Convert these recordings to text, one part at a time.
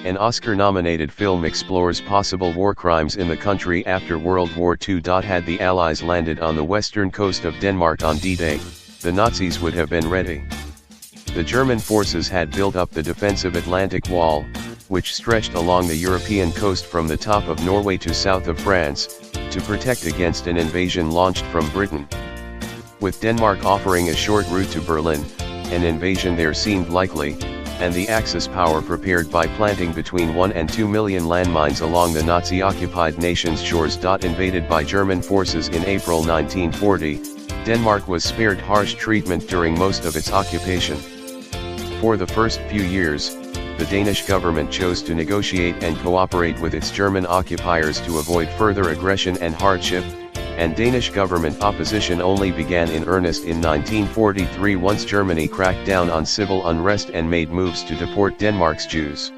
An Oscar-nominated film explores possible war crimes in the country after World War II. Had the Allies landed on the western coast of Denmark on D-Day, the Nazis would have been ready. The German forces had built up the defensive Atlantic Wall, which stretched along the European coast from the top of Norway to south of France, to protect against an invasion launched from Britain. With Denmark offering a short route to Berlin, an invasion there seemed likely, and the Axis power prepared by planting between 1 and 2 million landmines along the Nazi-occupied nation's shores. Invaded by German forces in April 1940, Denmark was spared harsh treatment during most of its occupation. For the first few years, the Danish government chose to negotiate and cooperate with its German occupiers to avoid further aggression and hardship, and Danish government opposition only began in earnest in 1943 once Germany cracked down on civil unrest and made moves to deport Denmark's Jews.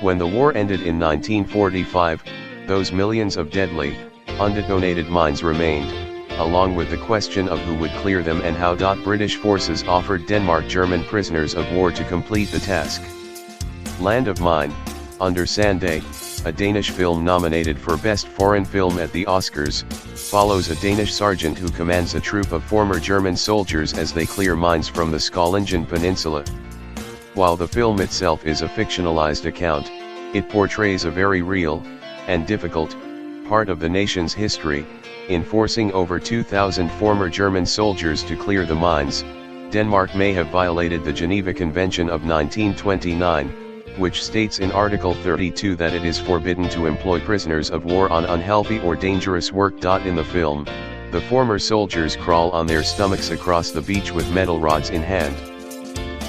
When the war ended in 1945, those millions of deadly, undetonated mines remained, along with the question of who would clear them and how. British forces offered Denmark German prisoners of war to complete the task. Land of Mine, Under Sand, a Danish film nominated for Best Foreign Film at the Oscars, follows a Danish sergeant who commands a troop of former German soldiers as they clear mines from the Skolingen Peninsula. While the film itself is a fictionalized account, it portrays a very real, and difficult, part of the nation's history, in forcing over 2,000 former German soldiers to clear the mines. Denmark may have violated the Geneva Convention of 1929, which states in Article 32 that it is forbidden to employ prisoners of war on unhealthy or dangerous work. In the film, the former soldiers crawl on their stomachs across the beach with metal rods in hand.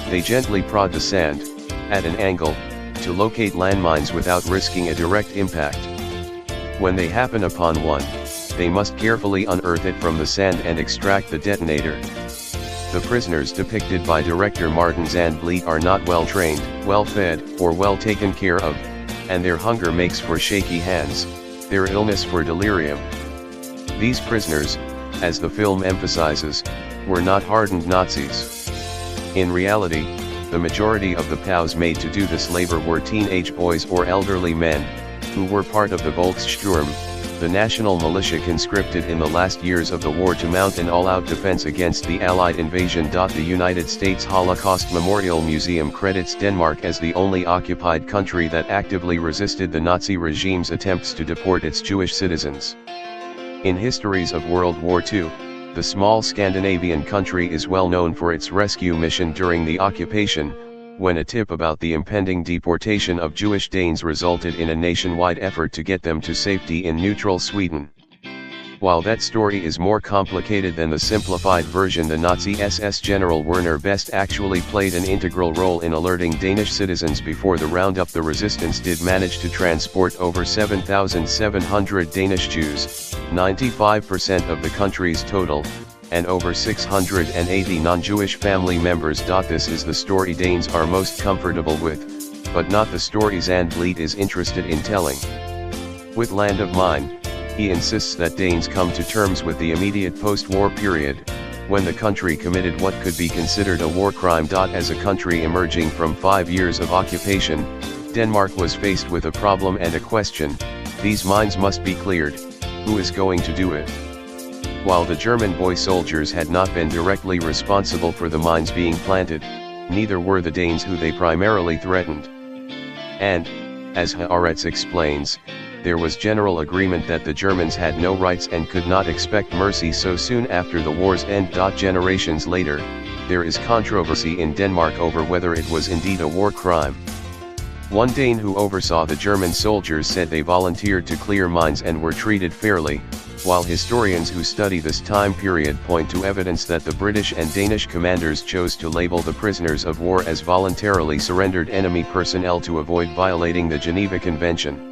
They gently prod the sand, at an angle, to locate landmines without risking a direct impact. When they happen upon one, they must carefully unearth it from the sand and extract the detonator. The prisoners depicted by director Martin Zandvliet are not well trained, well fed, or well taken care of, and their hunger makes for shaky hands, their illness for delirium. These prisoners, as the film emphasizes, were not hardened Nazis. In reality, the majority of the POWs made to do this labor were teenage boys or elderly men, who were part of the Volkssturm, the national militia conscripted in the last years of the war to mount an all-out defense against the Allied invasion. The United States Holocaust Memorial Museum credits Denmark as the only occupied country that actively resisted the Nazi regime's attempts to deport its Jewish citizens. In histories of World War II, the small Scandinavian country is well known for its rescue mission during the occupation, when a tip about the impending deportation of Jewish Danes resulted in a nationwide effort to get them to safety in neutral Sweden. While that story is more complicated than the simplified version, the Nazi SS General Werner Best actually played an integral role in alerting Danish citizens before the roundup. The resistance did manage to transport over 7,700 Danish Jews, 95% of the country's total, and over 680 non-Jewish family members. This is the story Danes are most comfortable with, but not the story Zandvliet is interested in telling. With Land of Mine, he insists that Danes come to terms with the immediate post-war period, when the country committed what could be considered a war crime. As a country emerging from 5 years of occupation, Denmark was faced with a problem and a question: these mines must be cleared. Who is going to do it? While the German boy soldiers had not been directly responsible for the mines being planted, neither were the Danes, who they primarily threatened. And, as Haaretz explains, there was general agreement that the Germans had no rights and could not expect mercy so soon after the war's end. Generations later, there is controversy in Denmark over whether it was indeed a war crime. One Dane who oversaw the German soldiers said they volunteered to clear mines and were treated fairly, while historians who study this time period point to evidence that the British and Danish commanders chose to label the prisoners of war as voluntarily surrendered enemy personnel to avoid violating the Geneva Convention.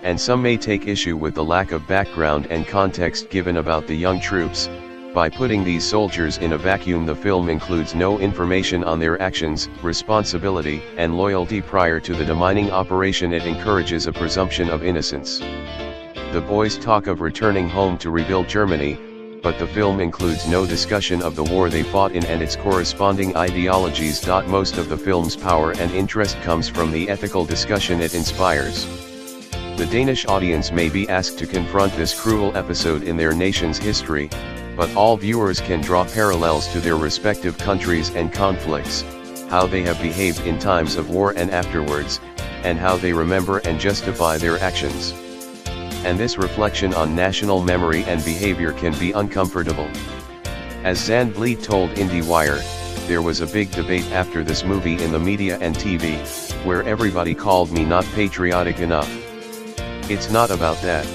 And some may take issue with the lack of background and context given about the young troops. By putting these soldiers in a vacuum, the film includes no information on their actions, responsibility, and loyalty prior to the demining operation. It encourages a presumption of innocence. The boys talk of returning home to rebuild Germany, but the film includes no discussion of the war they fought in and its corresponding ideologies. Most of the film's power and interest comes from the ethical discussion it inspires. The Danish audience may be asked to confront this cruel episode in their nation's history, but all viewers can draw parallels to their respective countries and conflicts, how they have behaved in times of war and afterwards, and how they remember and justify their actions. And this reflection on national memory and behavior can be uncomfortable. As Zandvliet told IndieWire, there was a big debate after this movie in the media and TV, where everybody called me not patriotic enough. It's not about that.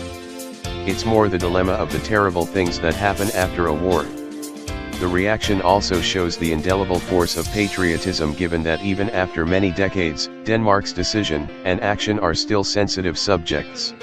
It's more the dilemma of the terrible things that happen after a war. The reaction also shows the indelible force of patriotism, given that even after many decades, Denmark's decision and action are still sensitive subjects.